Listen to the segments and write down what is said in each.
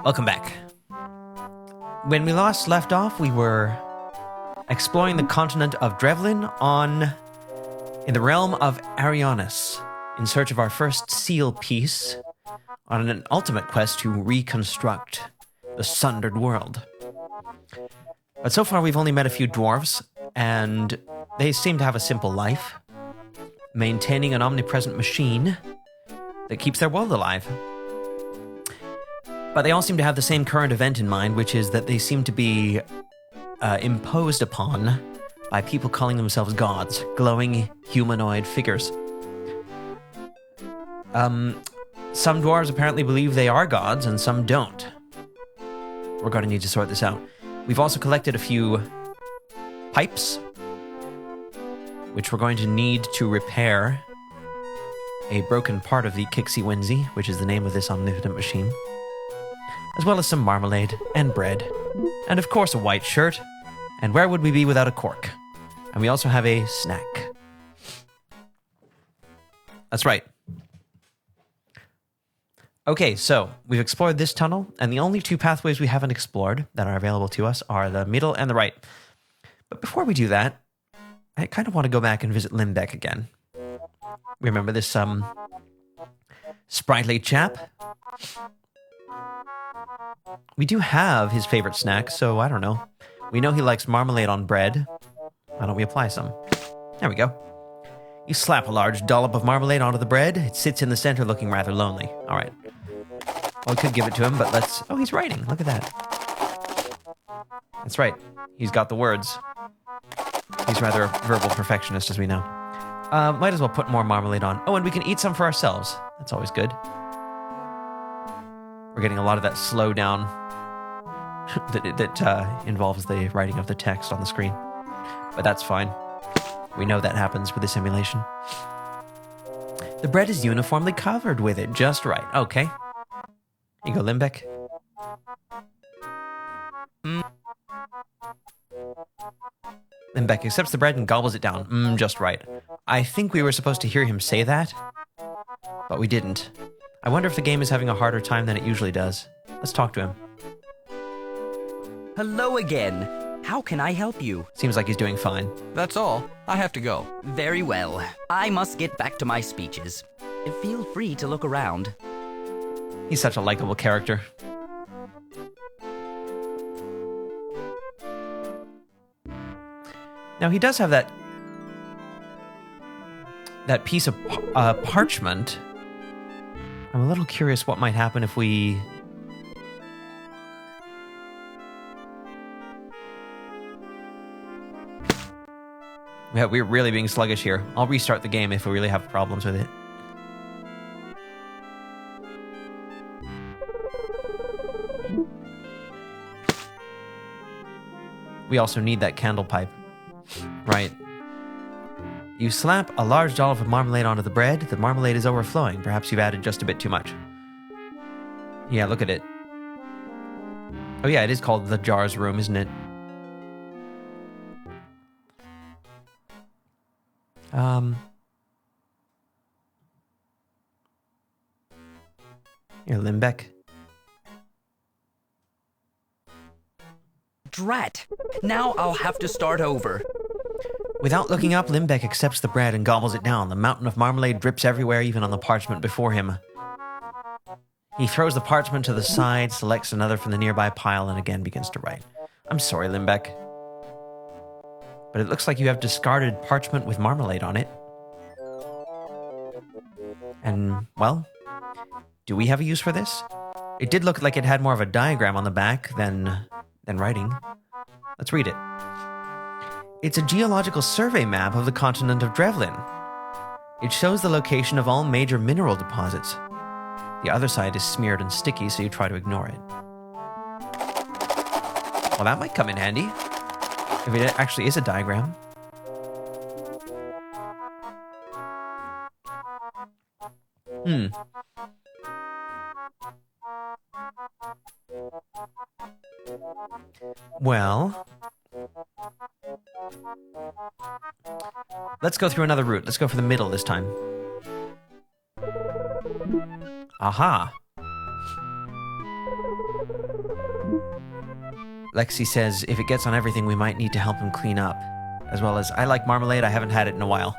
Welcome back. When we last left off, we were exploring the continent of Drevlin in the realm of Arianis, in search of our first seal piece on an ultimate quest to reconstruct the sundered world. But so far we've only met a few dwarves, and they seem to have a simple life, maintaining an omnipresent machine that keeps their world alive. But they all seem to have the same current event in mind, which is that they seem to be imposed upon by people calling themselves gods, glowing humanoid figures. Some dwarves apparently believe they are gods, and some don't. We're going to need to sort this out. We've also collected a few pipes, which we're going to need to repair a broken part of the Kixie Winsy, which is the name of this omnipotent machine, as well as some marmalade and bread, and of course a white shirt, and where would we be without a cork? And we also have a snack. That's right. Okay, so we've explored this tunnel, and the only two pathways we haven't explored that are available to us are the middle and the right. But before we do that, I kind of want to go back and visit Limbeck again. Remember this sprightly chap? We do have his favorite snack, so I don't know. We know he likes marmalade on bread. Why don't we apply some? There we go. You slap a large dollop of marmalade onto the bread. It sits in the center looking rather lonely. All right. Well, we could give it to him, but let's... Oh, he's writing. Look at that. That's right. He's got the words. He's rather a verbal perfectionist, as we know. Might as well put more marmalade on. Oh, and we can eat some for ourselves. That's always good. We're getting a lot of that slow down that involves the writing of the text on the screen. But that's fine. We know that happens with the simulation. The bread is uniformly covered with it, just right. Okay. Here you go, Limbeck. Limbeck accepts the bread and gobbles it down. Just right. I think we were supposed to hear him say that, but we didn't. I wonder if the game is having a harder time than it usually does. Let's talk to him. Hello again. How can I help you? Seems like he's doing fine. That's all. I have to go. Very well. I must get back to my speeches. Feel free to look around. He's such a likable character. Now, he does have that piece of parchment. I'm a little curious what might happen if we... Yeah, we're really being sluggish here. I'll restart the game if we really have problems with it. We also need that candle pipe. Right. You slap a large dollop of marmalade onto the bread. The marmalade is overflowing. Perhaps you've added just a bit too much. Yeah, look at it. Oh yeah, it is called the Jar's Room, isn't it? Here, Limbeck. Drat! Now I'll have to start over. Without looking up, Limbeck accepts the bread and gobbles it down. The mountain of marmalade drips everywhere, even on the parchment before him. He throws the parchment to the side, selects another from the nearby pile, and again begins to write. I'm sorry, Limbeck, but it looks like you have discarded parchment with marmalade on it. And, well, do we have a use for this? It did look like it had more of a diagram on the back than writing. Let's read it. It's a geological survey map of the continent of Drevlin. It shows the location of all major mineral deposits. The other side is smeared and sticky, so you try to ignore it. Well, that might come in handy, if it actually is a diagram. Well, let's go through another route. Let's go for the middle this time. Aha. Lexi says if it gets on everything, we might need to help him clean up. As well as, I like marmalade, I haven't had it in a while.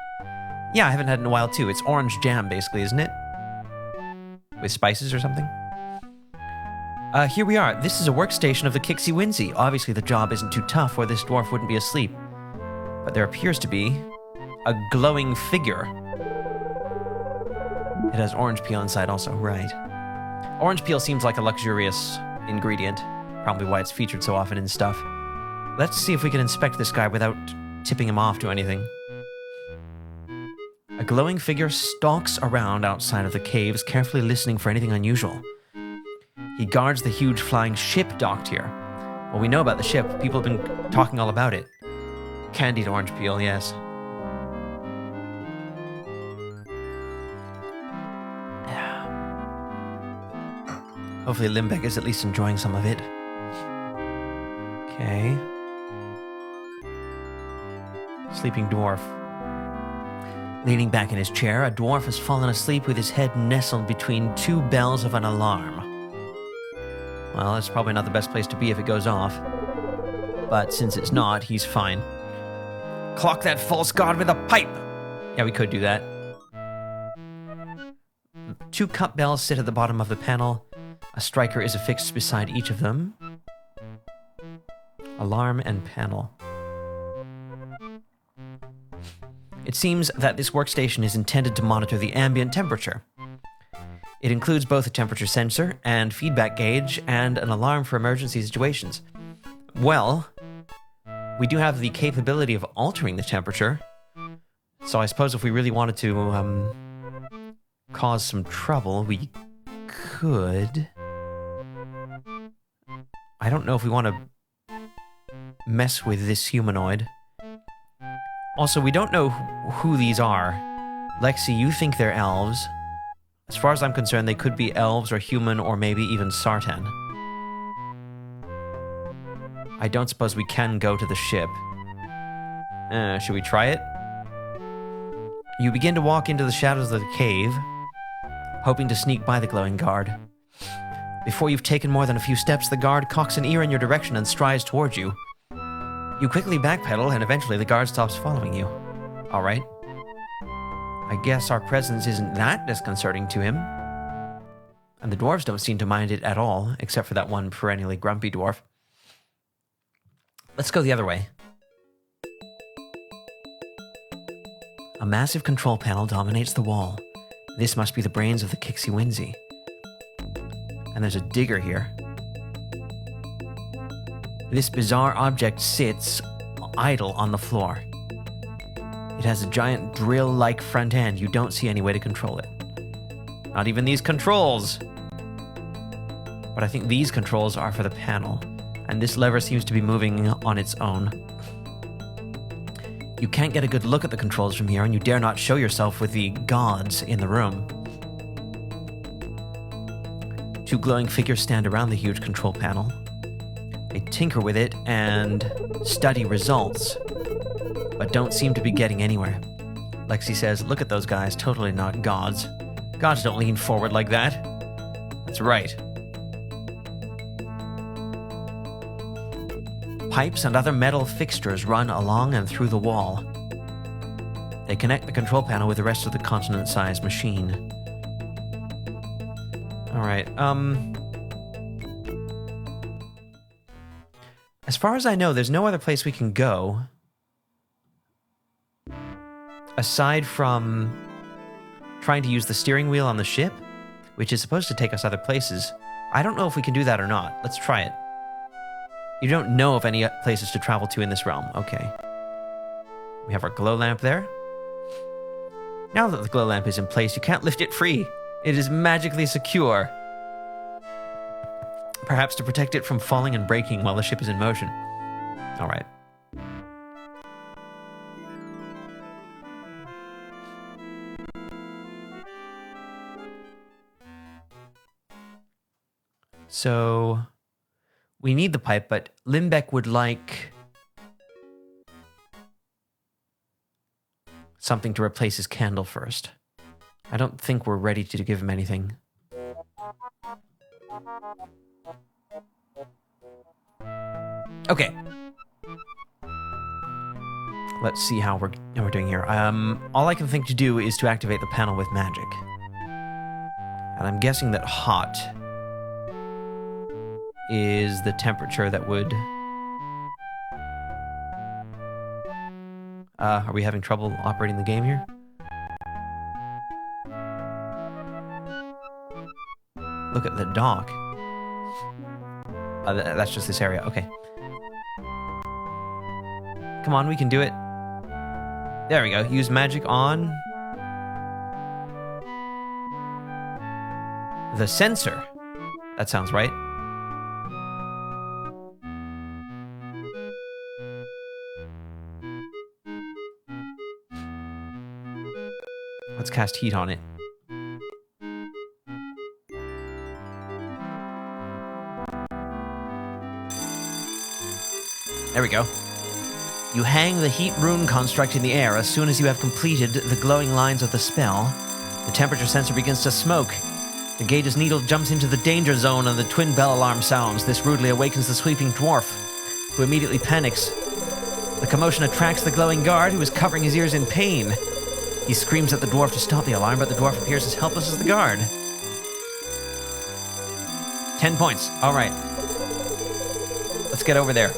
Yeah, I haven't had it in a while too. It's orange jam, basically, isn't it? With spices or something? Here we are. This is a workstation of the Kixie Winsey. Obviously the job isn't too tough or this dwarf wouldn't be asleep. But there appears to be a glowing figure. It has orange peel inside also, right. Orange peel seems like a luxurious ingredient. Probably why it's featured so often in stuff. Let's see if we can inspect this guy without tipping him off to anything. A glowing figure stalks around outside of the caves, carefully listening for anything unusual. He guards the huge flying ship docked here. Well, we know about the ship. People have been talking all about it. Candied orange peel, yes. Hopefully Limbeck is at least enjoying some of it. Okay. Sleeping dwarf. Leaning back in his chair, a dwarf has fallen asleep with his head nestled between two bells of an alarm. Well, it's probably not the best place to be if it goes off. But since it's not, he's fine. Clock that false god with a pipe! Yeah, we could do that. 2 cup bells sit at the bottom of the panel. A striker is affixed beside each of them. Alarm and panel. It seems that this workstation is intended to monitor the ambient temperature. It includes both a temperature sensor and feedback gauge and an alarm for emergency situations. Well, we do have the capability of altering the temperature, so I suppose if we really wanted to cause some trouble, we could. I don't know if we want to mess with this humanoid. Also, we don't know who these are. Lexi, you think they're elves. As far as I'm concerned, they could be elves or human or maybe even Sartan. I don't suppose we can go to the ship. Should we try it? You begin to walk into the shadows of the cave, hoping to sneak by the glowing guard. Before you've taken more than a few steps, the guard cocks an ear in your direction and strides towards you. You quickly backpedal, and eventually the guard stops following you. All right. I guess our presence isn't that disconcerting to him. And the dwarves don't seem to mind it at all, except for that one perennially grumpy dwarf. Let's go the other way. A massive control panel dominates the wall. This must be the brains of the Kixie Winsey. And there's a digger here. This bizarre object sits idle on the floor. It has a giant drill-like front end. You don't see any way to control it. Not even these controls! But I think these controls are for the panel, and this lever seems to be moving on its own. You can't get a good look at the controls from here, and you dare not show yourself with the gods in the room. 2 glowing figures stand around the huge control panel. They tinker with it and study results, but don't seem to be getting anywhere. Lexi says, look at those guys, totally not gods. Gods don't lean forward like that. That's right. Pipes and other metal fixtures run along and through the wall. They connect the control panel with the rest of the continent-sized machine. Alright, as far as I know, there's no other place we can go aside from trying to use the steering wheel on the ship, which is supposed to take us other places. I don't know if we can do that or not. Let's try it. You don't know of any places to travel to in this realm. Okay. We have our glow lamp there. Now that the glow lamp is in place, you can't lift it free. It is magically secure. Perhaps to protect it from falling and breaking while the ship is in motion. All right. So we need the pipe, but Limbeck would like something to replace his candle first. I don't think we're ready to give him anything. Okay. Let's see how we're doing here. All I can think to do is to activate the panel with magic. And I'm guessing that hot is the temperature that would... are we having trouble operating the game here? Look at the dock. That's just this area. Okay. Come on, we can do it. There we go. Use magic on... the sensor. That sounds right. Let's cast heat on it. There we go. You hang the heat rune construct in the air. As soon as you have completed the glowing lines of the spell, the temperature sensor begins to smoke. The gage's needle jumps into the danger zone and the twin bell alarm sounds. This rudely awakens the sleeping dwarf, who immediately panics. The commotion attracts the glowing guard, who is covering his ears in pain. He screams at the dwarf to stop the alarm, but the dwarf appears as helpless as the guard. 10 points. All right. Let's get over there.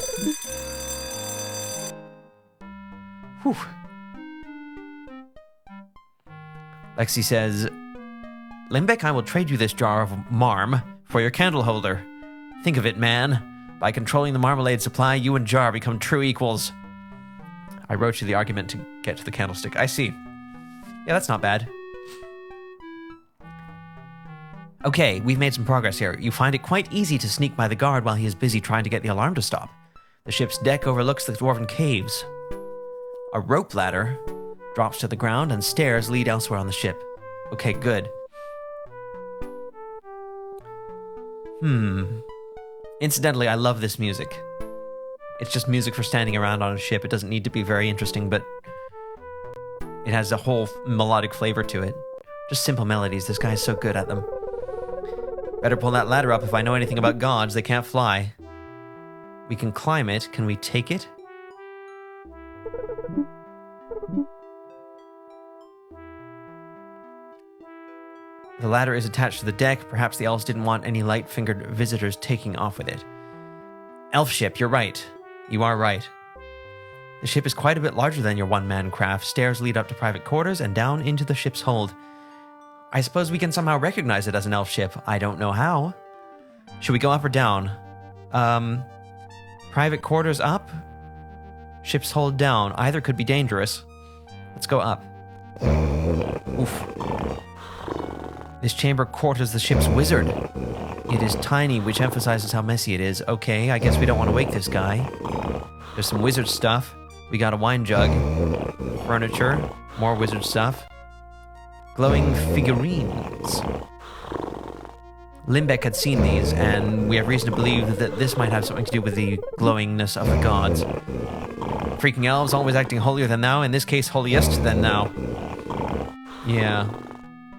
Whew. Lexi says, Limbeck, I will trade you this jar of marm for your candle holder. Think of it, man. By controlling the marmalade supply, you and Jar become true equals. I wrote you the argument to get to the candlestick. I see. Yeah, that's not bad. Okay, we've made some progress here. You find it quite easy to sneak by the guard while he is busy trying to get the alarm to stop. The ship's deck overlooks the dwarven caves. A rope ladder drops to the ground and stairs lead elsewhere on the ship. Okay, good. Incidentally, I love this music. It's just music for standing around on a ship. It doesn't need to be very interesting, but it has a whole melodic flavor to it. Just simple melodies. This guy's so good at them. Better pull that ladder up. If I know anything about gods, they can't fly. We can climb it. Can we take it? The ladder is attached to the deck. Perhaps the elves didn't want any light-fingered visitors taking off with it. Elf ship, you're right. You are right. The ship is quite a bit larger than your one-man craft. Stairs lead up to private quarters and down into the ship's hold. I suppose we can somehow recognize it as an elf ship. I don't know how. Should we go up or down? Private quarters up? Ship's hold down. Either could be dangerous. Let's go up. Oof. This chamber quarters the ship's wizard. It is tiny, which emphasizes how messy it is. Okay, I guess we don't want to wake this guy. There's some wizard stuff. We got a wine jug. Furniture. More wizard stuff. Glowing figurines. Limbeck had seen these, and we have reason to believe that this might have something to do with the glowingness of the gods. Freaking elves always acting holier than thou, in this case holiest than thou. Yeah.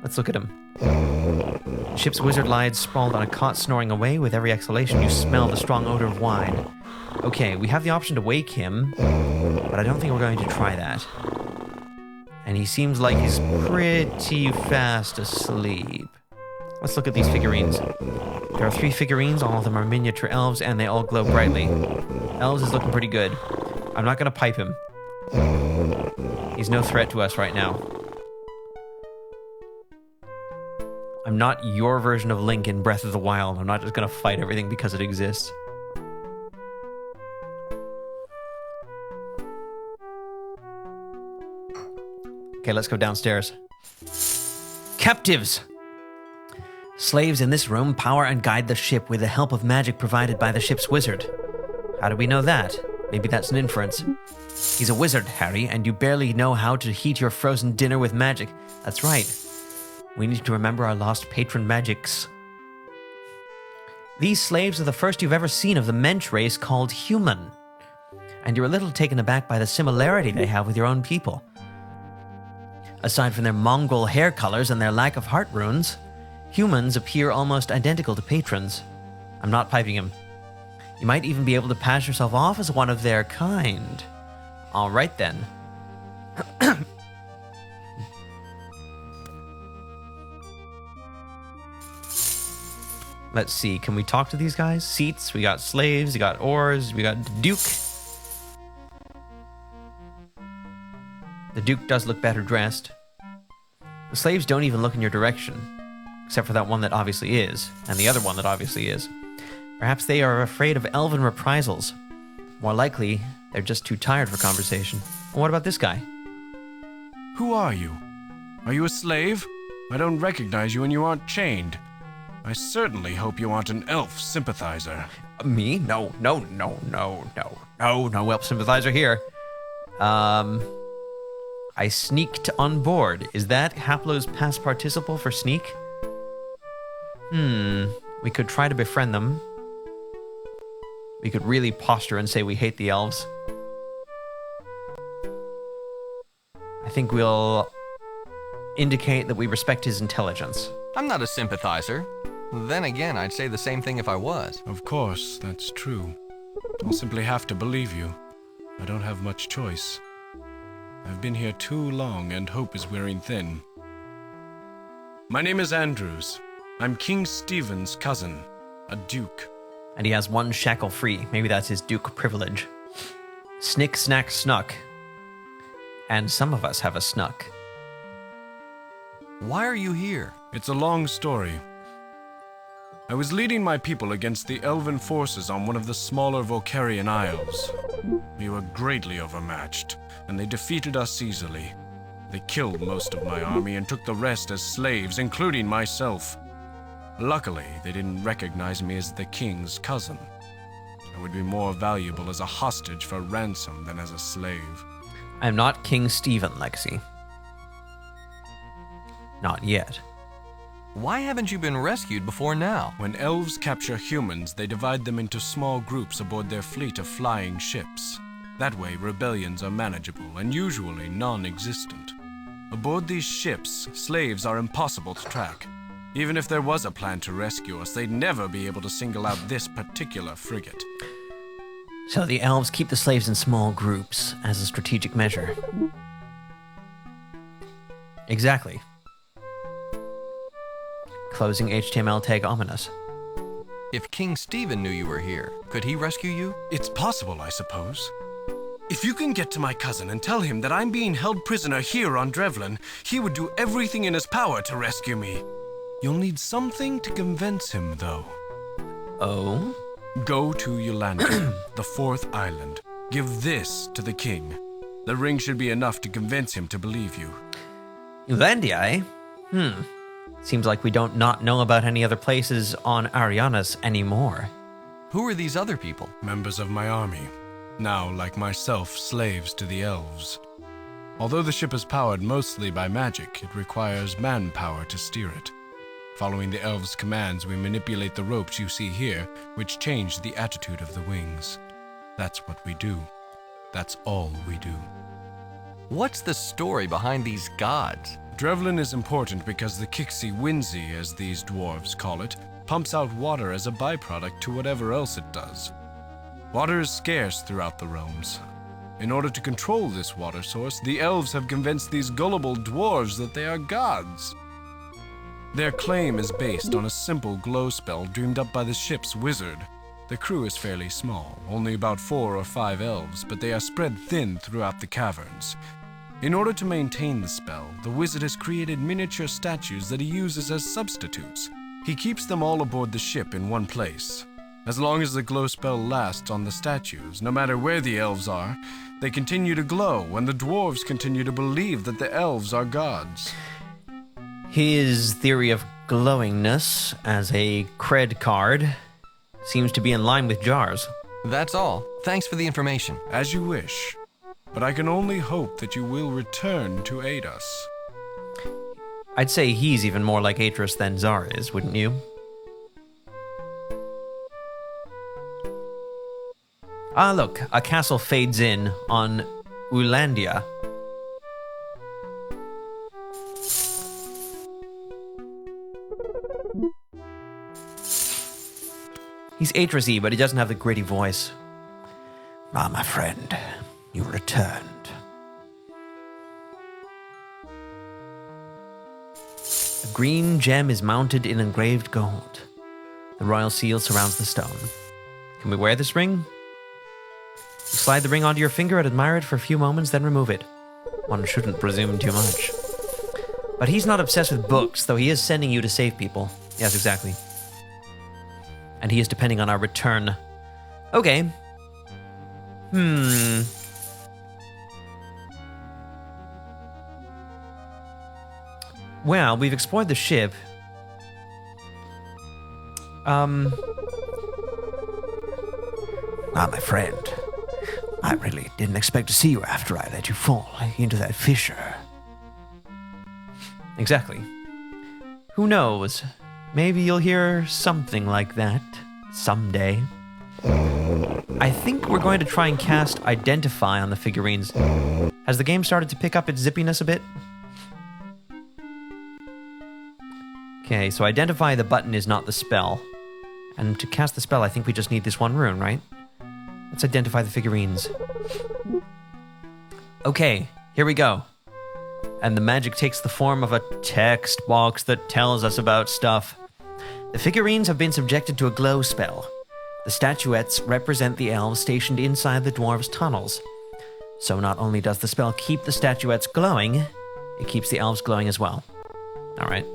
Let's look at him. The ship's wizard lies sprawled on a cot, snoring away. With every exhalation, you smell the strong odor of wine. Okay, we have the option to wake him, but I don't think we're going to try that. And he seems like he's pretty fast asleep. Let's look at these figurines. There are 3 figurines, all of them are miniature elves, and they all glow brightly. Elves is looking pretty good. I'm not going to pipe him. He's no threat to us right now. I'm not your version of Link in Breath of the Wild. I'm not just going to fight everything because it exists. Okay, let's go downstairs. Captives! Slaves in this room power and guide the ship with the help of magic provided by the ship's wizard. How do we know that? Maybe that's an inference. He's a wizard, Harry, and you barely know how to heat your frozen dinner with magic. That's right. We need to remember our lost patron magics. These slaves are the first you've ever seen of the mensch race called human. And you're a little taken aback by the similarity they have with your own people. Aside from their mongrel hair colors and their lack of heart runes, humans appear almost identical to patrons. I'm not piping him. You might even be able to pass yourself off as one of their kind. All right, then. Let's see, can we talk to these guys? Seats, we got slaves, we got oars, we got the Duke. The Duke does look better dressed. The slaves don't even look in your direction, except for that one that obviously is, and the other one that obviously is. Perhaps they are afraid of elven reprisals. More likely, they're just too tired for conversation. And what about this guy? Who are you? Are you a slave? I don't recognize you and you aren't chained. I certainly hope you aren't an elf sympathizer. Me? No elf sympathizer here. I sneaked on board. Is that Haplo's past participle for sneak? We could try to befriend them. We could really posture and say we hate the elves. I think we'll indicate that we respect his intelligence. I'm not a sympathizer. Then again, I'd say the same thing if I was. Of course, that's true. I'll simply have to believe you. I don't have much choice. I've been here too long and hope is wearing thin. My name is Andrews. I'm King Stephen's cousin, a duke. And he has one shackle free. Maybe that's his duke privilege. Snick, snack, snuck. And some of us have a snuck. Why are you here? It's a long story. I was leading my people against the elven forces on one of the smaller Volcarian isles. We were greatly overmatched, and they defeated us easily. They killed most of my army and took the rest as slaves, including myself. Luckily, they didn't recognize me as the king's cousin. I would be more valuable as a hostage for ransom than as a slave. I'm not King Stephen, Lexi. Not yet. Why haven't you been rescued before now? When elves capture humans, they divide them into small groups aboard their fleet of flying ships. That way, rebellions are manageable and usually non-existent. Aboard these ships, slaves are impossible to track. Even if there was a plan to rescue us, they'd never be able to single out this particular frigate. So the elves keep the slaves in small groups as a strategic measure. Exactly. Closing HTML tag ominous. If King Stephen knew you were here, could he rescue you? It's possible, I suppose. If you can get to my cousin and tell him that I'm being held prisoner here on Drevlin, he would do everything in his power to rescue me. You'll need something to convince him, though. Oh? Go to Uylandia, the fourth island. Give this to the king. The ring should be enough to convince him to believe you. Uylandia, eh? Seems like we don't not know about any other places on Arianas anymore. Who are these other people? Members of my army. Now, like myself, slaves to the elves. Although the ship is powered mostly by magic, it requires manpower to steer it. Following the elves' commands, we manipulate the ropes you see here, which change the attitude of the wings. That's what we do. That's all we do. What's the story behind these gods? Drevlin is important because the Kixi Winzy, as these dwarves call it, pumps out water as a byproduct to whatever else it does. Water is scarce throughout the realms. In order to control this water source, the elves have convinced these gullible dwarves that they are gods. Their claim is based on a simple glow spell dreamed up by the ship's wizard. The crew is fairly small, only about 4 or 5 elves, but they are spread thin throughout the caverns. In order to maintain the spell, the wizard has created miniature statues that he uses as substitutes. He keeps them all aboard the ship in one place. As long as the glow spell lasts on the statues, no matter where the elves are, they continue to glow, and the dwarves continue to believe that the elves are gods. His theory of glowingness as a cred card seems to be in line with Jar's. That's all. Thanks for the information. As you wish. But I can only hope that you will return to aid us. I'd say he's even more like Atris than Zar is, wouldn't you? Ah, look, a castle fades in on Uylandia. He's Atresy, but he doesn't have the gritty voice. Ah, my friend, you returned. A green gem is mounted in engraved gold. The royal seal surrounds the stone. Can we wear this ring? Slide the ring onto your finger and admire it for a few moments, then remove it. One shouldn't presume too much. But he's not obsessed with books, though he is sending you to save people. Yes, exactly. And he is depending on our return. Okay. Well, we've explored the ship. Ah, my friend. I really didn't expect to see you after I let you fall into that fissure. Exactly. Who knows? Maybe you'll hear something like that someday. I think we're going to try and cast Identify on the figurines. Has the game started to pick up its zippiness a bit? Okay, so Identify the button is not the spell. And to cast the spell, I think we just need this one rune, right? Let's identify the figurines. Okay, here we go. And the magic takes the form of a text box that tells us about stuff. The figurines have been subjected to a glow spell. The statuettes represent the elves stationed inside the dwarves' tunnels. So not only does the spell keep the statuettes glowing, it keeps the elves glowing as well. Alright.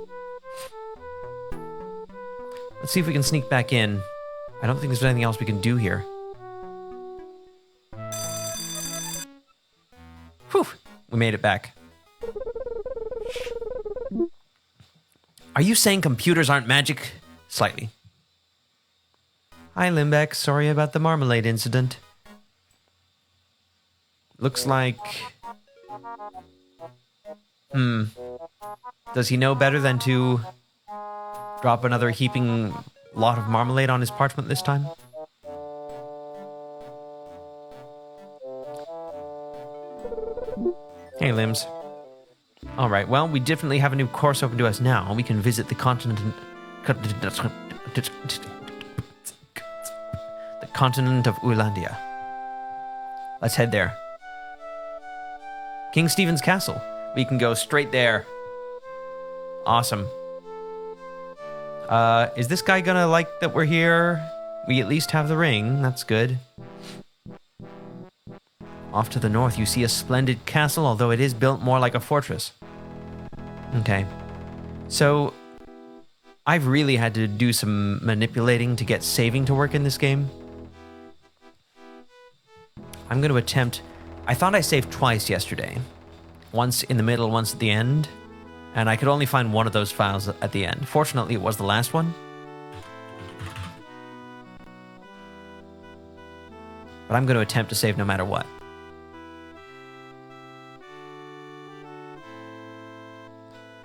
Let's see if we can sneak back in. I don't think there's anything else we can do here. Whew! We made it back. Are you saying computers aren't magic? Slightly. Hi, Limbeck. Sorry about the marmalade incident. Looks like... Does he know better than to drop another heaping lot of marmalade on his parchment this time? Hey, Limbs. Alright, well, we definitely have a new course open to us now. We can visit the continent... The continent of Uylandia. Let's head there. King Stephen's Castle. We can go straight there. Awesome. Is this guy gonna like that we're here? We at least have the ring. That's good. Off to the north, you see a splendid castle, although it is built more like a fortress. Okay. So, I've really had to do some manipulating to get saving to work in this game. I'm going to attempt... I thought I saved twice yesterday. Once in the middle, once at the end. And I could only find one of those files at the end. Fortunately, it was the last one. But I'm going to attempt to save no matter what.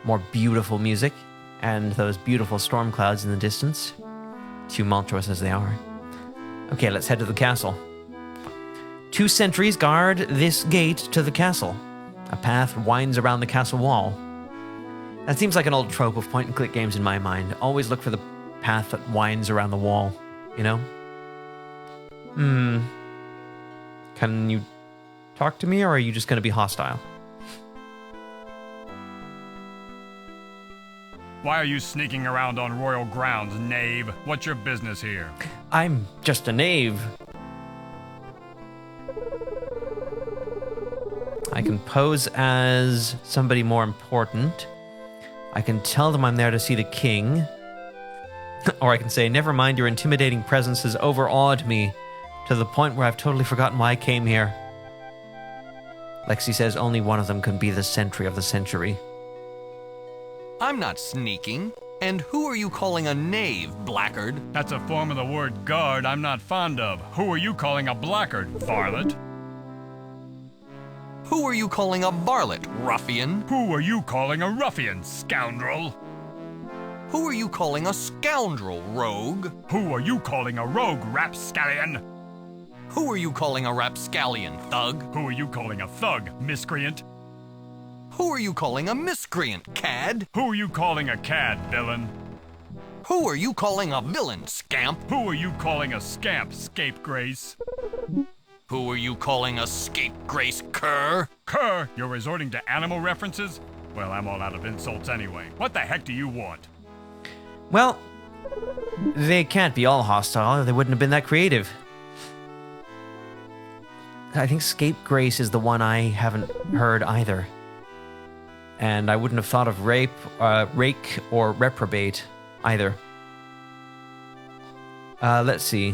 More beautiful music, and those beautiful storm clouds in the distance, tumultuous as they are. Okay, let's head to the castle. 2 sentries guard this gate to the castle. A path winds around the castle wall. That seems like an old trope of point-and-click games in my mind. Always look for the path that winds around the wall, you know? Can you talk to me, or are you just going to be hostile? Why are you sneaking around on royal grounds, knave? What's your business here? I'm just a knave. I can pose as somebody more important. I can tell them I'm there to see the king. Or I can say, never mind, your intimidating presence has overawed me to the point where I've totally forgotten why I came here. Lexi says only one of them can be the sentry of the century. I'm not sneaking. And who are you calling a knave, blackguard? That's a form of the word guard I'm not fond of. Who are you calling a blackguard, varlet? Who are you calling a varlet, ruffian? Who are you calling a ruffian, scoundrel? Who are you calling a scoundrel, rogue? Who are you calling a rogue, rapscallion? Who are you calling a rapscallion, thug? Who are you calling a thug, miscreant? Who are you calling a miscreant, cad? Who are you calling a cad, villain? Who are you calling a villain, scamp? Who are you calling a scamp, scapegrace? Who are you calling a scapegrace, cur? Cur, you're resorting to animal references? Well, I'm all out of insults anyway. What the heck do you want? Well, they can't be all hostile. They wouldn't have been that creative. I think scapegrace is the one I haven't heard either. And I wouldn't have thought of rake or reprobate either. Let's see.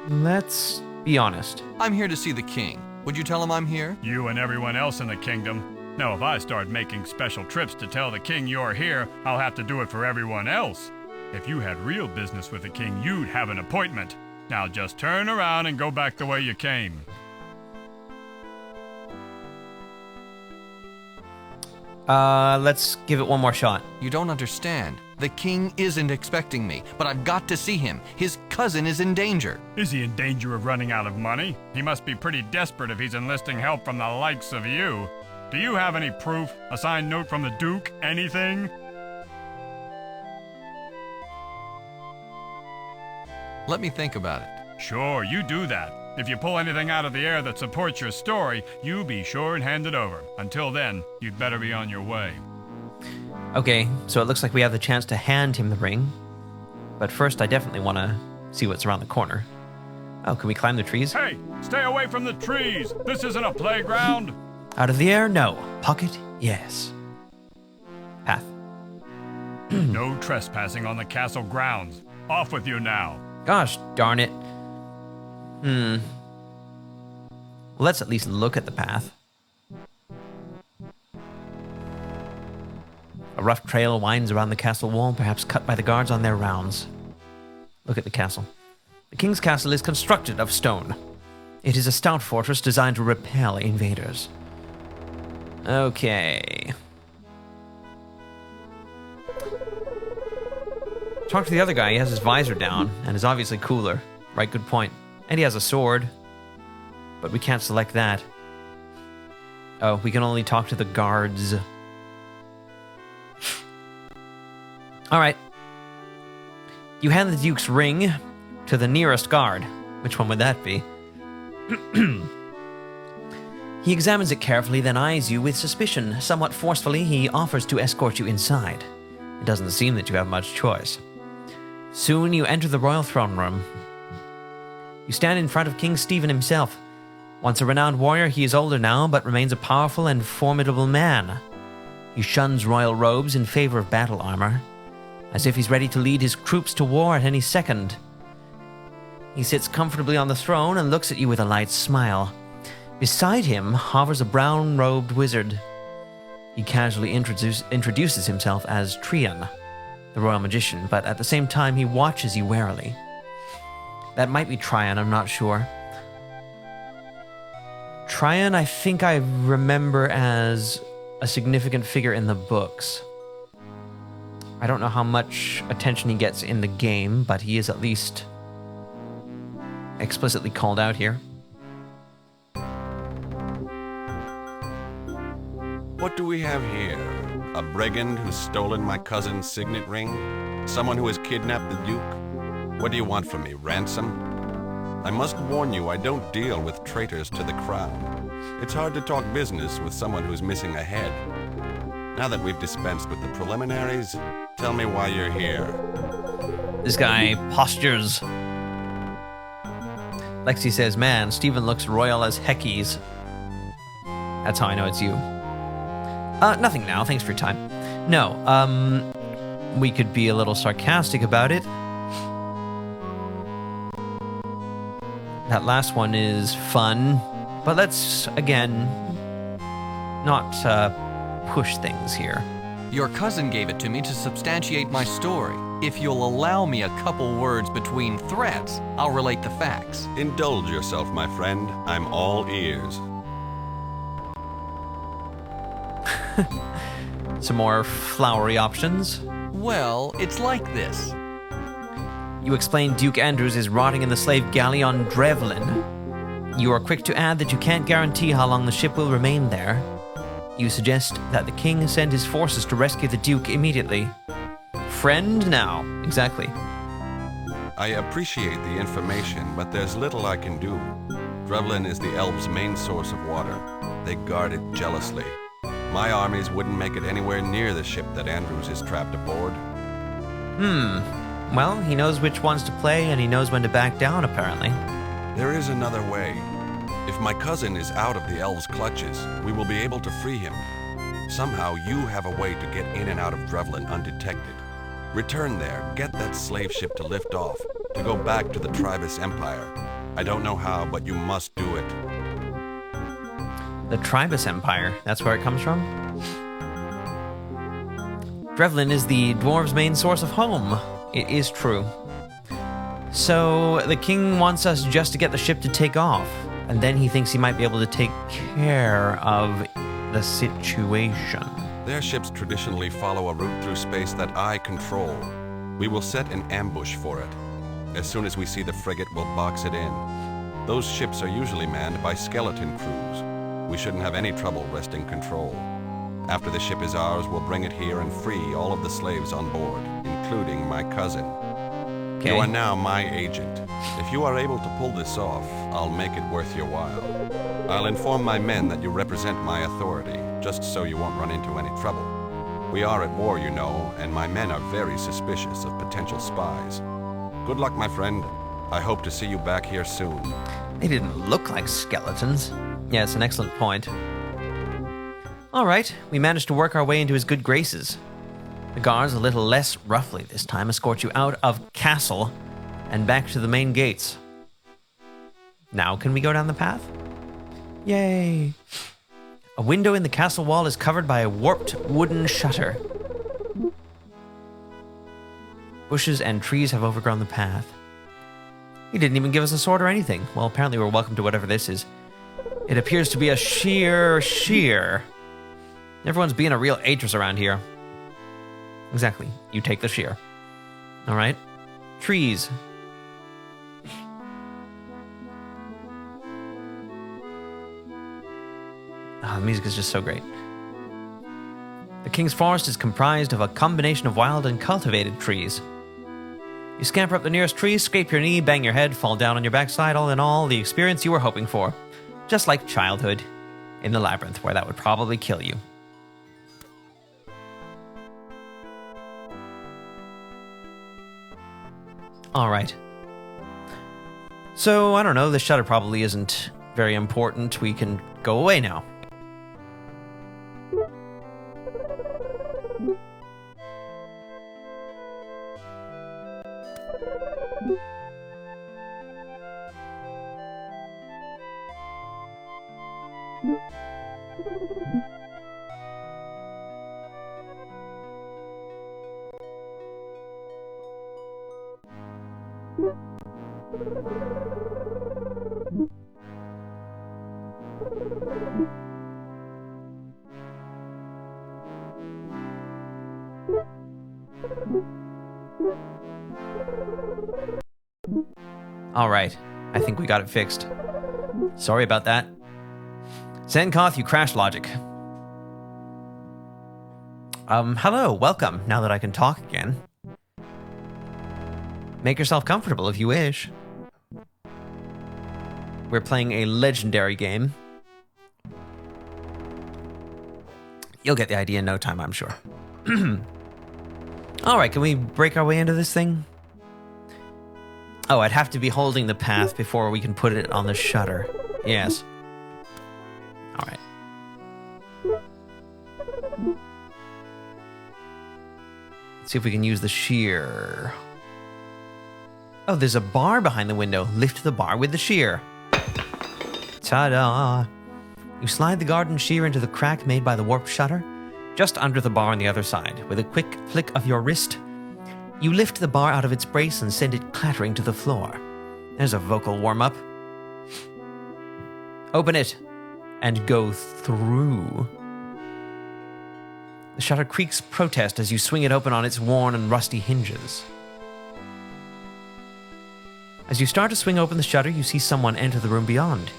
Let's be honest. I'm here to see the king. Would you tell him I'm here? You and everyone else in the kingdom. Now, if I start making special trips to tell the king you're here, I'll have to do it for everyone else. If you had real business with the king, you'd have an appointment. Now just turn around and go back the way you came. Let's give it one more shot. You don't understand. The king isn't expecting me, but I've got to see him. His cousin is in danger. Is he in danger of running out of money? He must be pretty desperate if he's enlisting help from the likes of you. Do you have any proof? A signed note from the Duke? Anything? Let me think about it. Sure, you do that. If you pull anything out of the air that supports your story, you be sure and hand it over. Until then, you'd better be on your way. Okay, so it looks like we have the chance to hand him the ring. But first, I definitely want to see what's around the corner. Oh, can we climb the trees? Hey, stay away from the trees! This isn't a playground! Out of the air? No. Pocket? Yes. Path. No trespassing on the castle grounds. Off with you now. Gosh darn it. Well, let's at least look at the path. A rough trail winds around the castle wall, perhaps cut by the guards on their rounds. Look at the castle. The king's castle is constructed of stone. It is a stout fortress designed to repel invaders. Okay. Talk to the other guy. He has his visor down and is obviously cooler. Right, good point. And he has a sword. But we can't select that. Oh, we can only talk to the guards. Alright. You hand the Duke's ring to the nearest guard. Which one would that be? He examines it carefully, then eyes you with suspicion. Somewhat forcefully, he offers to escort you inside. It doesn't seem that you have much choice. Soon you enter the royal throne room. You stand in front of King Stephen himself. Once a renowned warrior, he is older now, but remains a powerful and formidable man. He shuns royal robes in favor of battle armor, as if he's ready to lead his troops to war at any second. He sits comfortably on the throne and looks at you with a light smile. Beside him hovers a brown-robed wizard. He casually introduces himself as Trian, the royal magician, but at the same time he watches you warily. That might be Trian, I'm not sure. Trian, I think I remember as a significant figure in the books. I don't know how much attention he gets in the game, but he is at least explicitly called out here. What do we have here? A brigand who's stolen my cousin's signet ring? Someone who has kidnapped the Duke? What do you want from me, ransom? I must warn you, I don't deal with traitors to the crown. It's hard to talk business with someone who's missing a head. Now that we've dispensed with the preliminaries, tell me why you're here. This guy postures. Lexi says, man, Stephen looks royal as heckies. That's how I know it's you. Nothing now, thanks for your time. No, we could be a little sarcastic about it. That last one is fun, but let's, again, not push things here. Your cousin gave it to me to substantiate my story. If you'll allow me a couple words between threats, I'll relate the facts. Indulge yourself, my friend. I'm all ears. Some more flowery options. Well, it's like this. You explain Duke Andrews is rotting in the slave galley on Drevlin. You are quick to add that you can't guarantee how long the ship will remain there. You suggest that the king send his forces to rescue the Duke immediately. Friend now. Exactly. I appreciate the information, but there's little I can do. Drevlin is the elves' main source of water. They guard it jealously. My armies wouldn't make it anywhere near the ship that Andrews is trapped aboard. Well, he knows which ones to play, and he knows when to back down, apparently. There is another way. If my cousin is out of the elves' clutches, we will be able to free him. Somehow you have a way to get in and out of Drevlin undetected. Return there, get that slave ship to lift off, to go back to the Tribus Empire. I don't know how, but you must do it. The Tribus Empire, that's where it comes from? Drevlin is the dwarves' main source of home. It is true. So, the king wants us just to get the ship to take off, and then he thinks he might be able to take care of the situation. Their ships traditionally follow a route through space that I control. We will set an ambush for it. As soon as we see the frigate, we'll box it in. Those ships are usually manned by skeleton crews. We shouldn't have any trouble wresting control. After the ship is ours, we'll bring it here and free all of the slaves on board, including my cousin. Okay. You are now my agent. If you are able to pull this off, I'll make it worth your while. I'll inform my men that you represent my authority, just so you won't run into any trouble. We are at war, you know, and my men are very suspicious of potential spies. Good luck, my friend. I hope to see you back here soon. They didn't look like skeletons. Yeah, it's an excellent point. All right, we managed to work our way into his good graces. The guards, a little less roughly this time, escort you out of castle and back to the main gates. Now can we go down the path? Yay! A window in the castle wall is covered by a warped wooden shutter. Bushes and trees have overgrown the path. He didn't even give us a sword or anything. Well, apparently we're welcome to whatever this is. It appears to be a shear. Everyone's being a real actress around here. Exactly. You take the shear. All right. Trees. The music is just so great. The King's Forest is comprised of a combination of wild and cultivated trees. You scamper up the nearest tree, scrape your knee, bang your head, fall down on your backside, all in all, the experience you were hoping for. Just like childhood in the labyrinth, where that would probably kill you. All right. So, I don't know, the shutter probably isn't very important. We can go away now. All right, I think we got it fixed. Sorry about that. Zenkoth, you crashed logic. Hello, welcome, now that I can talk again. Make yourself comfortable if you wish. We're playing a legendary game. You'll get the idea in no time, I'm sure. All right, can we break our way into this thing? Oh, I'd have to be holding the path before we can put it on the shutter. Yes. All right. Let's see if we can use the shear. Oh, there's a bar behind the window. Lift the bar with the shear. Ta-da! You slide the garden shear into the crack made by the warped shutter, just under the bar on the other side. With a quick flick of your wrist, you lift the bar out of its brace and send it clattering to the floor. There's a vocal warm-up. Open it and go through. The shutter creaks protest as you swing it open on its worn and rusty hinges. As you start to swing open the shutter, you see someone enter the room beyond.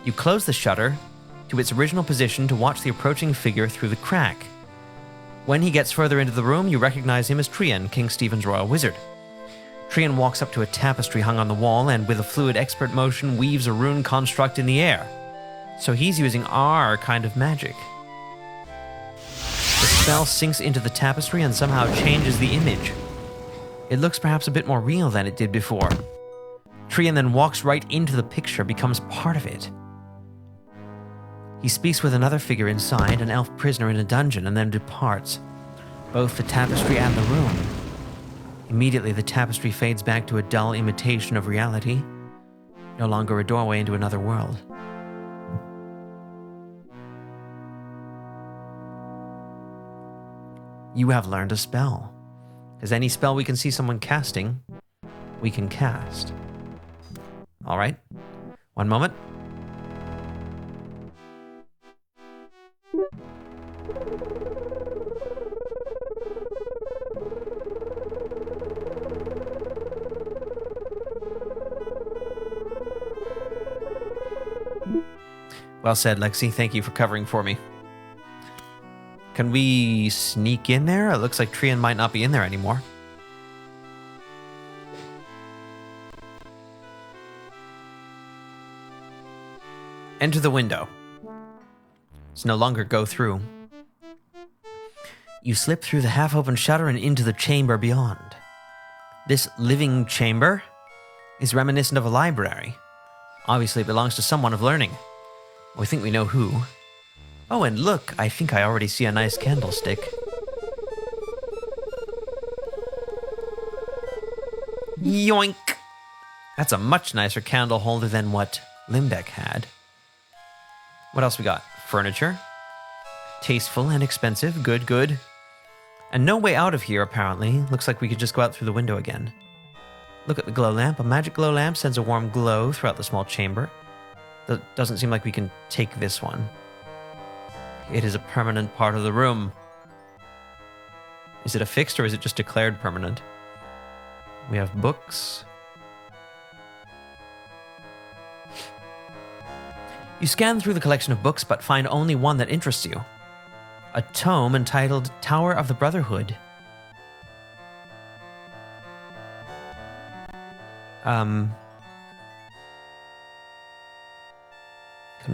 You close the shutter to its original position to watch the approaching figure through the crack. When he gets further into the room, you recognize him as Trian, King Stephen's royal wizard. Trian walks up to a tapestry hung on the wall and, with a fluid expert motion, weaves a rune construct in the air. So he's using our kind of magic. The spell sinks into the tapestry and somehow changes the image. It looks perhaps a bit more real than it did before. Trian then walks right into the picture, becomes part of it. He speaks with another figure inside, an elf prisoner in a dungeon, and then departs, both the tapestry and the room. Immediately, the tapestry fades back to a dull imitation of reality, no longer a doorway into another world. You have learned a spell. Because any spell we can see someone casting, we can cast. All right. One moment. Well said, Lexi. Thank you for covering for me. Can we sneak in there? It looks like Trian might not be in there anymore. Enter the window. It's no longer go through. You slip through the half-open shutter and into the chamber beyond. This living chamber is reminiscent of a library. Obviously, it belongs to someone of learning. We think we know who. Oh, and look, I think I already see a nice candlestick. Yoink! That's a much nicer candle holder than what Limbeck had. What else we got? Furniture. Tasteful and expensive. Good, good. And no way out of here, apparently. Looks like we could just go out through the window again. Look at the glow lamp. A magic glow lamp sends a warm glow throughout the small chamber. That doesn't seem like we can take this one. It is a permanent part of the room. Is it affixed or is it just declared permanent? We have books. You scan through the collection of books but find only one that interests you. A tome entitled Tower of the Brotherhood. Can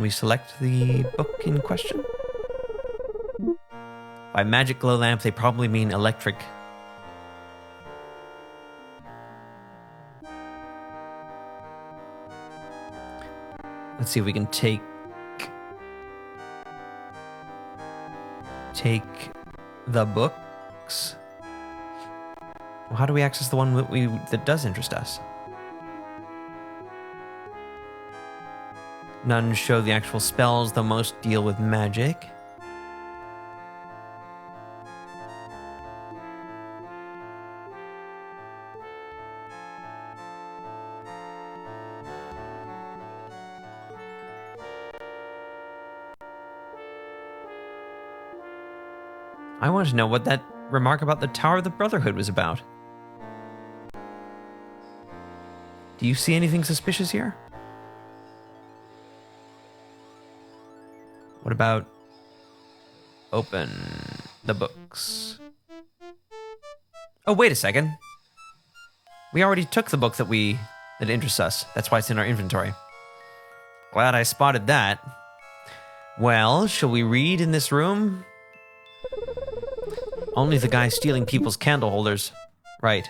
we select the book in question? By magic glow lamp, they probably mean electric. Let's see if we can take the books. Well, how do we access the one that does interest us? None show the actual spells, though most deal with magic. I want to know what that remark about the Tower of the Brotherhood was about. Do you see anything suspicious here? What about open the books? Oh, wait a second. We already took the book that interests us. That's why it's in our inventory. Glad I spotted that. Well, shall we read in this room? Only the guy stealing people's candle holders. Right.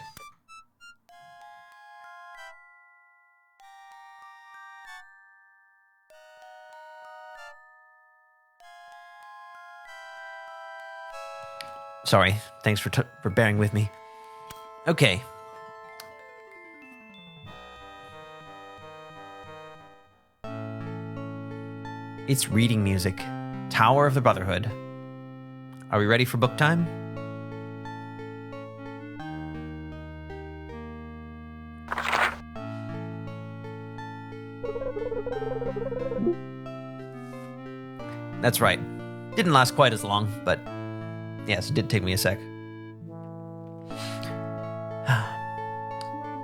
Sorry. Thanks for bearing with me. Okay. It's reading music. Tower of the Brotherhood. Are we ready for book time? That's right. Didn't last quite as long, but yes, it did take me a sec.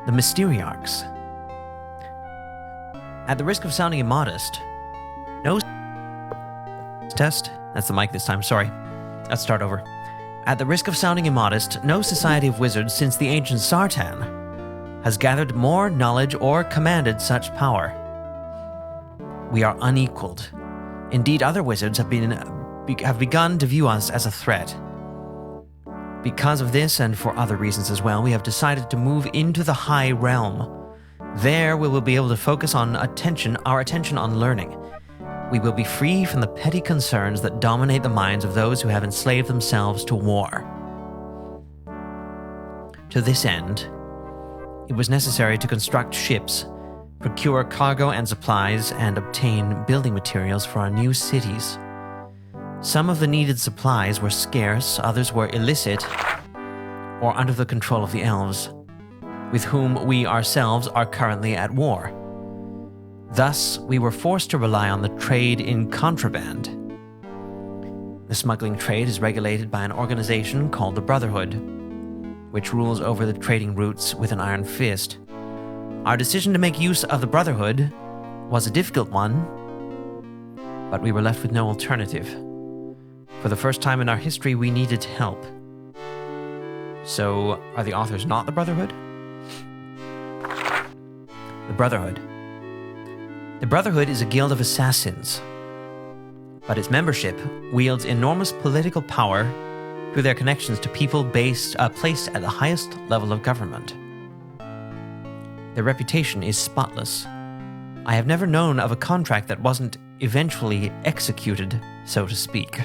The Mysteriarchs. At the risk of sounding immodest, no test. That's the mic this time, sorry. Let's start over. At the risk of sounding immodest, no society of wizards since the ancient Sartan has gathered more knowledge or commanded such power. We are unequaled. Indeed, other wizards have begun to view us as a threat. Because of this, and for other reasons as well, we have decided to move into the High Realm. There we will be able to focus our attention on learning. We will be free from the petty concerns that dominate the minds of those who have enslaved themselves to war. To this end, it was necessary to construct ships, procure cargo and supplies, and obtain building materials for our new cities. Some of the needed supplies were scarce, others were illicit, or under the control of the elves, with whom we ourselves are currently at war. Thus, we were forced to rely on the trade in contraband. The smuggling trade is regulated by an organization called the Brotherhood, which rules over the trading routes with an iron fist. Our decision to make use of the Brotherhood was a difficult one, but we were left with no alternative. For the first time in our history, we needed help. So, are the authors not the Brotherhood? The Brotherhood. The Brotherhood is a guild of assassins, but its membership wields enormous political power through their connections to people placed at the highest level of government. Their reputation is spotless. I have never known of a contract that wasn't eventually executed, so to speak.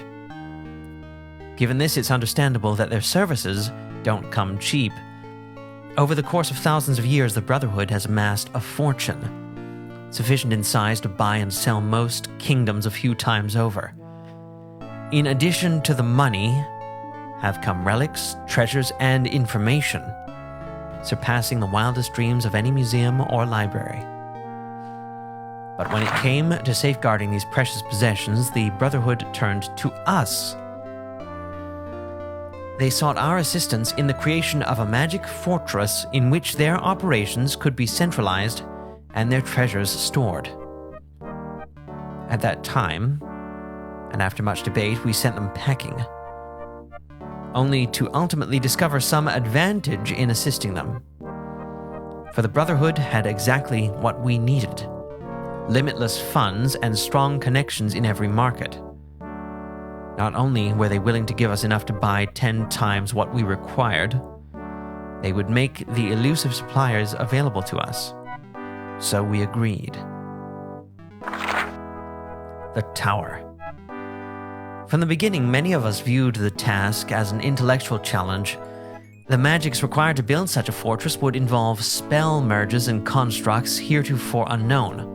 Given this, it's understandable that their services don't come cheap. Over the course of thousands of years, the Brotherhood has amassed a fortune, sufficient in size to buy and sell most kingdoms a few times over. In addition to the money, have come relics, treasures, and information, surpassing the wildest dreams of any museum or library. But when it came to safeguarding these precious possessions, the Brotherhood turned to us. They sought our assistance in the creation of a magic fortress in which their operations could be centralized and their treasures stored. At that time, and after much debate, we sent them packing, only to ultimately discover some advantage in assisting them. For the Brotherhood had exactly what we needed: limitless funds and strong connections in every market. Not only were they willing to give us enough to buy 10 times what we required, they would make the elusive suppliers available to us. So we agreed. The Tower. From the beginning, many of us viewed the task as an intellectual challenge. The magics required to build such a fortress would involve spell merges and constructs heretofore unknown.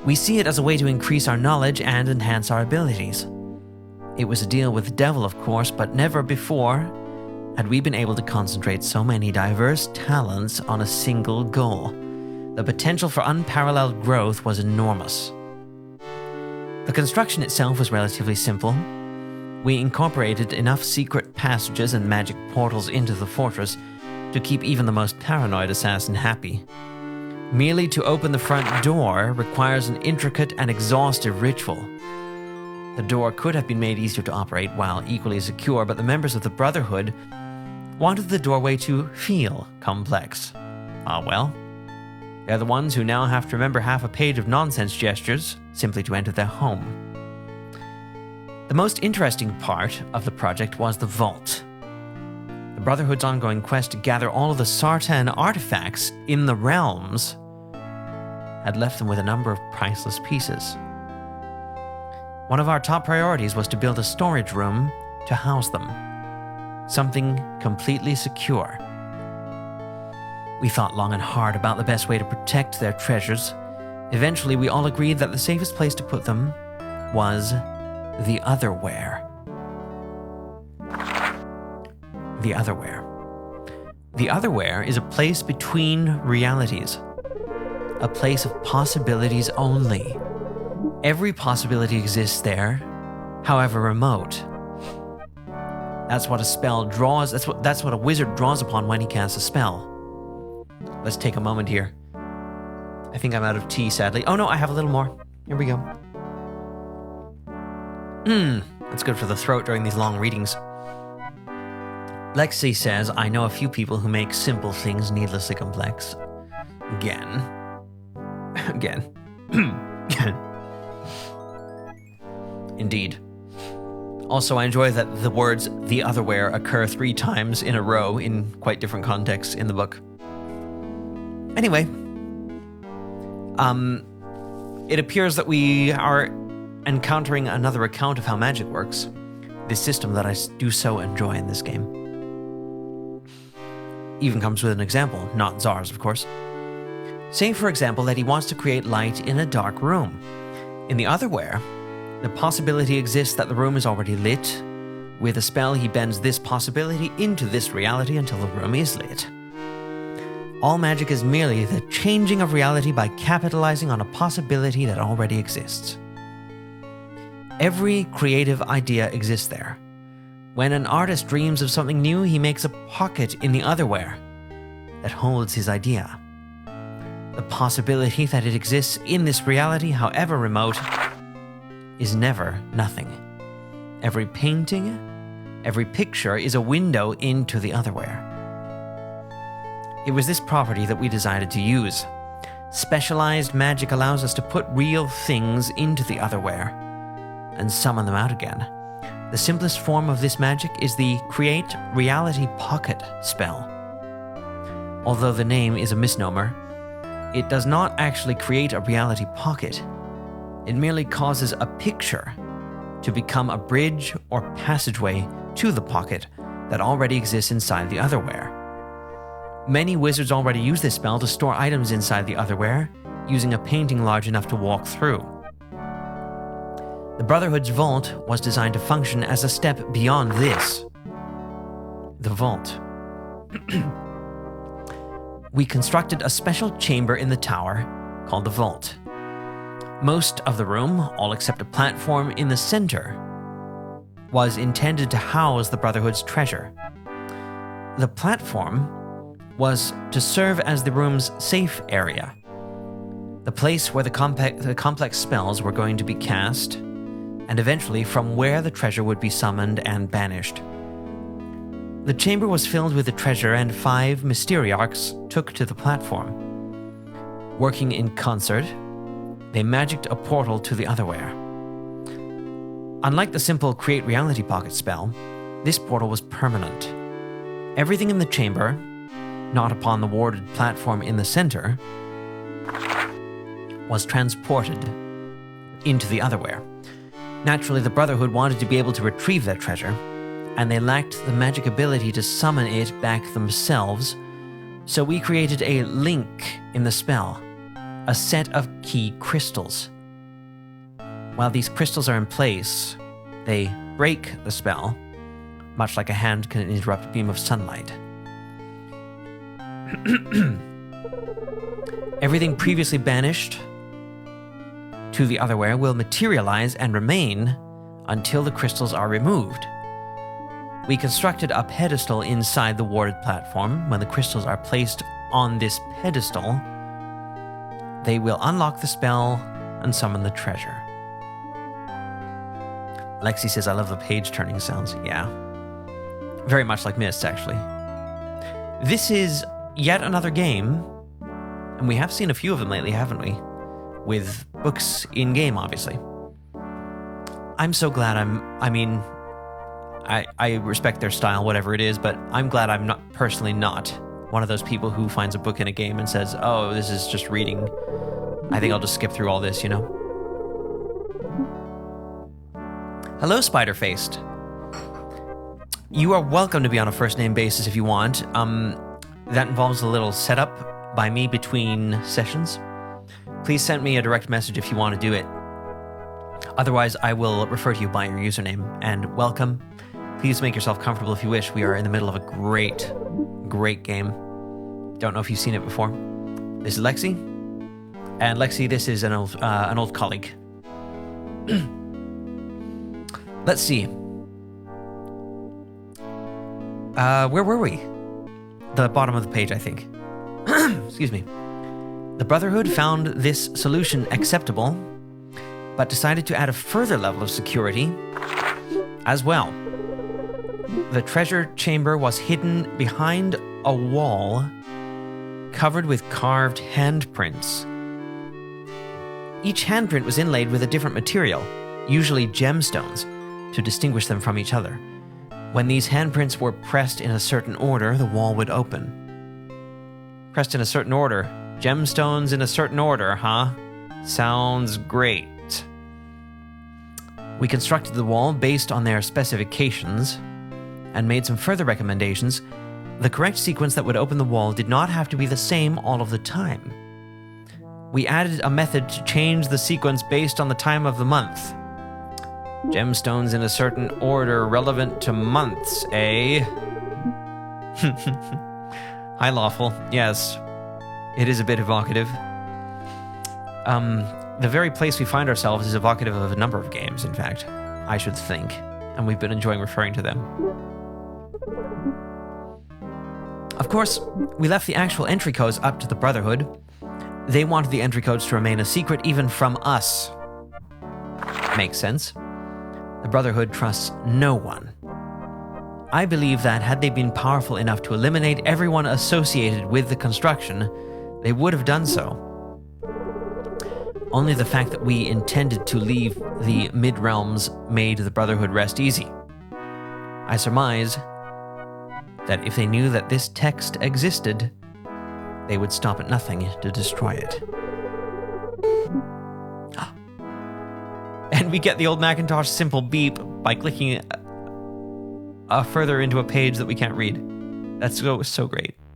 We see it as a way to increase our knowledge and enhance our abilities. It was a deal with the devil, of course, but never before had we been able to concentrate so many diverse talents on a single goal. The potential for unparalleled growth was enormous. The construction itself was relatively simple. We incorporated enough secret passages and magic portals into the fortress to keep even the most paranoid assassin happy. Merely to open the front door requires an intricate and exhaustive ritual. The door could have been made easier to operate while equally secure, but the members of the Brotherhood wanted the doorway to feel complex. Well, they're the ones who now have to remember half a page of nonsense gestures simply to enter their home. The most interesting part of the project was the vault. The Brotherhood's ongoing quest to gather all of the Sartan artifacts in the realms had left them with a number of priceless pieces. One of our top priorities was to build a storage room to house them, something completely secure. We thought long and hard about the best way to protect their treasures. Eventually, we all agreed that the safest place to put them was the Otherwhere. The Otherwhere. The Otherwhere is a place between realities, a place of possibilities only. Every possibility exists there, however remote. That's what a spell draws. That's what a wizard draws upon when he casts a spell. Let's take a moment here. I think I'm out of tea, sadly. Oh no, I have a little more. Here we go. That's good for the throat during these long readings. Lexi says, I know a few people who make simple things needlessly complex. Again. Indeed. Also, I enjoy that the words the otherwhere occur 3 times in a row in quite different contexts in the book. Anyway, it appears that we are encountering another account of how magic works. This system that I do so enjoy in this game. Even comes with an example, not Czar's, of course. Say, for example, that he wants to create light in a dark room. In the otherwhere, the possibility exists that the room is already lit. With a spell, he bends this possibility into this reality until the room is lit. All magic is merely the changing of reality by capitalizing on a possibility that already exists. Every creative idea exists there. When an artist dreams of something new, he makes a pocket in the otherwhere that holds his idea. The possibility that it exists in this reality, however remote, is never nothing. Every painting, every picture is a window into the otherwhere. It was this property that we decided to use. Specialized magic allows us to put real things into the otherwhere and summon them out again. The simplest form of this magic is the Create Reality Pocket spell. Although the name is a misnomer, it does not actually create a reality pocket. It merely causes a picture to become a bridge or passageway to the pocket that already exists inside the otherwhere. Many wizards already use this spell to store items inside the otherwhere, using a painting large enough to walk through. The Brotherhood's vault was designed to function as a step beyond this. The vault. We constructed a special chamber in the tower called the vault. Most of the room, all except a platform in the center, was intended to house the Brotherhood's treasure. The platform was to serve as the room's safe area, the place where the complex spells were going to be cast, and eventually from where the treasure would be summoned and banished. The chamber was filled with the treasure, and 5 Mysteriarchs took to the platform. Working in concert, they magicked a portal to the otherwhere. Unlike the simple Create Reality Pocket spell, this portal was permanent. Everything in the chamber, not upon the warded platform in the center, was transported into the otherwhere. Naturally, the Brotherhood wanted to be able to retrieve that treasure, and they lacked the magic ability to summon it back themselves, so we created a link in the spell, a set of key crystals. While these crystals are in place, they break the spell, much like a hand can interrupt a beam of sunlight. Everything previously banished to the otherwhere will materialize and remain until the crystals are removed. We constructed a pedestal inside the warded platform. When the crystals are placed on this pedestal, they will unlock the spell and summon the treasure. Lexi says, I love the page-turning sounds. Yeah. Very much like Mist, actually. This is yet another game, and we have seen a few of them lately, haven't we? With books in-game, obviously. I'm so glad I respect their style, whatever it is, but I'm glad I'm not one of those people who finds a book in a game and says, oh, this is just reading. I think I'll just skip through all this, you know? Hello, Spider-Faced. You are welcome to be on a first-name basis if you want. That involves a little setup by me between sessions. Please send me a direct message if you want to do it. Otherwise, I will refer to you by your username. And welcome. Please make yourself comfortable if you wish. We are in the middle of a great, great game. Don't know if you've seen it before. This is Lexi. And Lexi, this is an old colleague. Let's see. Where were we? The bottom of the page, I think. Excuse me. The Brotherhood found this solution acceptable but decided to add a further level of security as well. The treasure chamber was hidden behind a wall covered with carved handprints. Each handprint was inlaid with a different material, usually gemstones, to distinguish them from each other. When these handprints were pressed in a certain order, the wall would open. Pressed in a certain order. Gemstones in a certain order, huh? Sounds great. We constructed the wall based on their specifications and made some further recommendations. The correct sequence that would open the wall did not have to be the same all of the time. We added a method to change the sequence based on the time of the month. Gemstones in a certain order relevant to months, eh? Hi, Lawful. Yes, it is a bit evocative. The very place we find ourselves is evocative of a number of games, in fact, I should think, and we've been enjoying referring to them. Of course, we left the actual entry codes up to the Brotherhood. They wanted the entry codes to remain a secret even from us. Makes sense. The Brotherhood trusts no one. I believe that had they been powerful enough to eliminate everyone associated with the construction, they would have done so. Only the fact that we intended to leave the mid-realms made the Brotherhood rest easy. I surmise that if they knew that this text existed, they would stop at nothing to destroy it. And we get the old Macintosh simple beep by clicking further into a page that we can't read. That's so great.